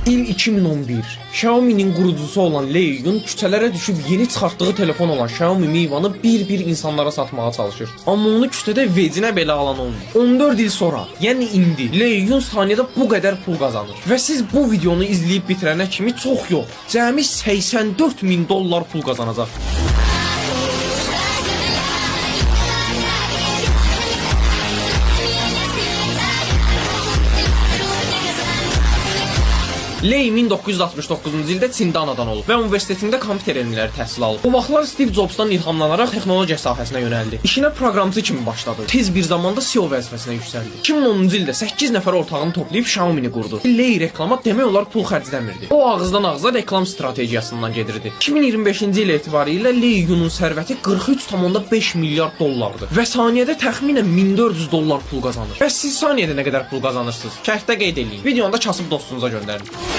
İl 2011. Xiaomi'nin qurucusu olan Lei Yun küçələrə düşüb yeni çıxartdığı telefon olan Xiaomi Mi One-ı bir insanlara satmağa çalışır. Amma onu küçədə vecinə belə alan olmur. 14 il sonra, yəni indi Lei Yun saniyədə bu qədər pul qazanır. Və siz bu videonu izləyib bitirənə kimi çox yox, cəmi 84.000 dollar pul qazanacaq. Lei 1969-cu ildə Çində anadan olub və universitetində kompüter elmləri təhsil alıb. O vaxtlar Steve Jobsdan ilhamlanaraq texnologiya sahəsinə yönəldi. İşinə proqramçı kimi başladı. Tez bir zamanda CEO vəzifəsinə yüksəldi. 2010-cu ildə 8 nəfər ortağını toplayıb Xiaomi-ni qurdu. Lei reklama demək olar pul xərcləmirdi. O ağızdan ağıza reklam strategiyasından gedirdi. 2025-ci il etibarilə Lei Yun'un sərvəti 43,5 milyard dollardır və saniyədə təxminən 1400 dollar pul qazanır. Bəs siz saniyədə nə qədər pul qazanırsınız? Şərhdə qeyd edin. Videonu da kasıb dostunuza göndərin.